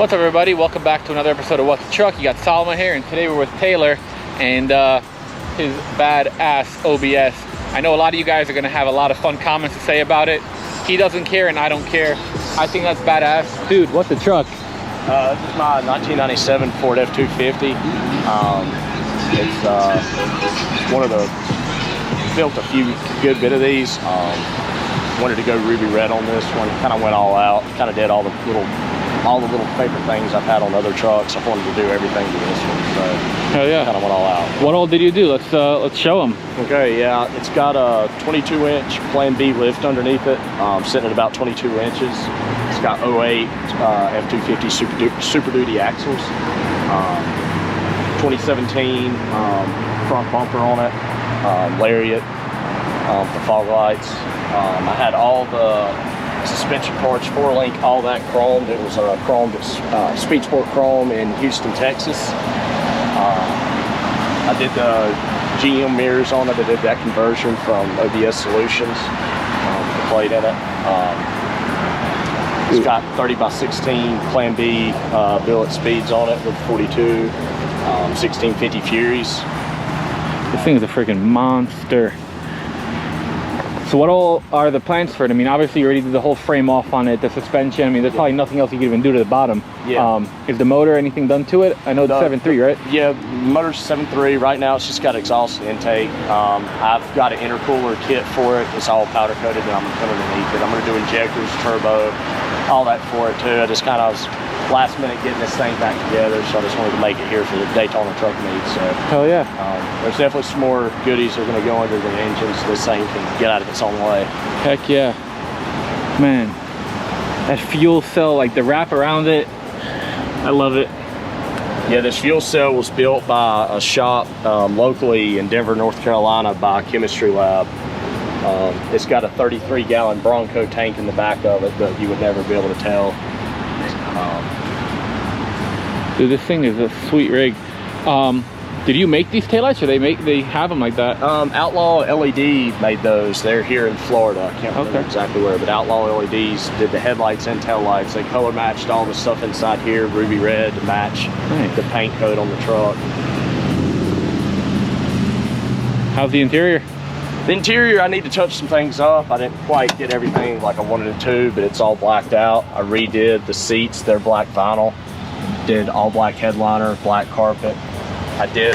What's up, everybody? Welcome back to another episode of What's the Truck. You got Solomon here, and today we're with Taylor and his badass OBS. I know a lot of you guys are gonna have a lot of fun comments to say about it. He doesn't care and I don't care. I think that's badass. Dude, what's the truck? This is my 1997 Ford F250. It's one of the, built a few good bit of these. Wanted to go ruby red on this one. Kind of went all out. Kind of did all the little favorite things I've had on other trucks. I wanted to do everything to this one. So hell yeah. Kind of went all out. What all did you do? Let's show them. Okay, yeah. It's got a 22-inch Plan B lift underneath it, sitting at about 22 inches. It's got 08 F250 Super Duty axles. 2017 front bumper on it, lariat, the fog lights. I had all the suspension parts, 4-link, all that chromed. It was chromed Speed Sport chrome in Houston, Texas. I did the GM mirrors on it. I did that conversion from OBS Solutions, the plate in it. It's got 30x16 Plan B billet speeds on it with 42, 1650 Furies. This thing is a freaking monster. So what all are the plans for it? I mean, obviously you already did the whole frame off on it, the suspension. I mean, there's probably nothing else you can even do to the bottom. Yeah. Is the motor anything done to it? I know it's 7.3, right? Yeah, motor's 7.3. Right now it's just got exhaust and intake. I've got an intercooler kit for it. It's all powder coated and I'm gonna put it underneath it. I'm gonna do injectors, turbo, all that for it too. I just kind of was last minute getting this thing back together, so I just wanted to make it here for the Daytona truck meet. So hell yeah. There's definitely some more goodies that are going to go under the engine so this thing can get out of its own way. Heck yeah. Man, that fuel cell, like the wrap around it, I love it. Yeah, this fuel cell was built by a shop locally in Denver, North Carolina by a chemistry lab. It's got a 33-gallon Bronco tank in the back of it, but you would never be able to tell. Dude, this thing is a sweet rig. Did you make these taillights, or they have them like that? Outlaw LED made those. They're here in Florida. I can't remember exactly where, but Outlaw LEDs did the headlights and tail lights. They color matched all the stuff inside here, ruby red, to match the paint coat on the truck. How's the interior? The interior, I need to touch some things up. I didn't quite get everything like I wanted it to, but it's all blacked out. I redid the seats. They're black vinyl. Did all black headliner, black carpet. I did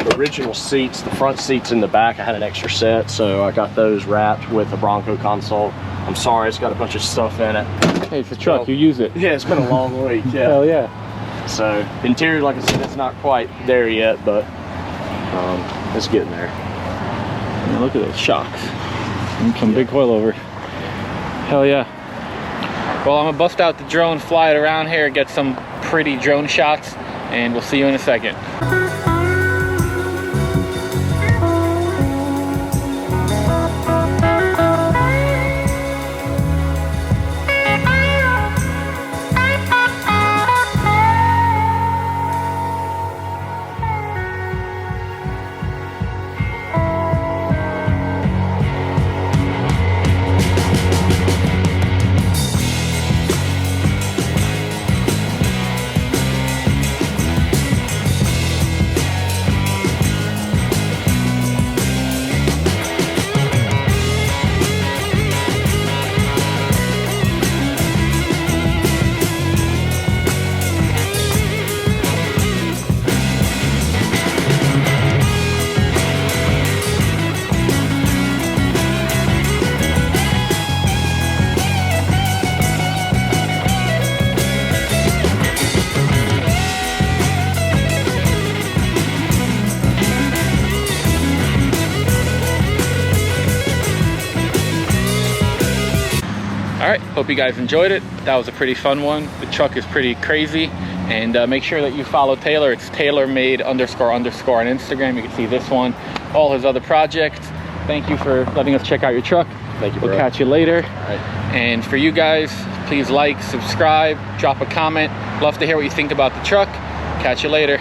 the original seats, the front seats in the back. I had an extra set, so I got those wrapped with a Bronco console. I'm sorry, it's got a bunch of stuff in it. Hey, it's a truck, you use it. Yeah, it's been a long week, yeah. Hell yeah. So, interior, like I said, it's not quite there yet, but it's getting there. Man, look at those shocks. And some big coilover. Hell yeah. Well, I'm gonna bust out the drone, fly it around here, get some pretty drone shots, and we'll see you in a second. Alright, hope you guys enjoyed it. That was a pretty fun one. The truck is pretty crazy. And make sure that you follow Taylor. It's TaylorMade _ on Instagram. You can see this one, all his other projects. Thank you for letting us check out your truck. Thank you, bro. We'll catch you later. All right. And for you guys, please like, subscribe, drop a comment. Love to hear what you think about the truck. Catch you later.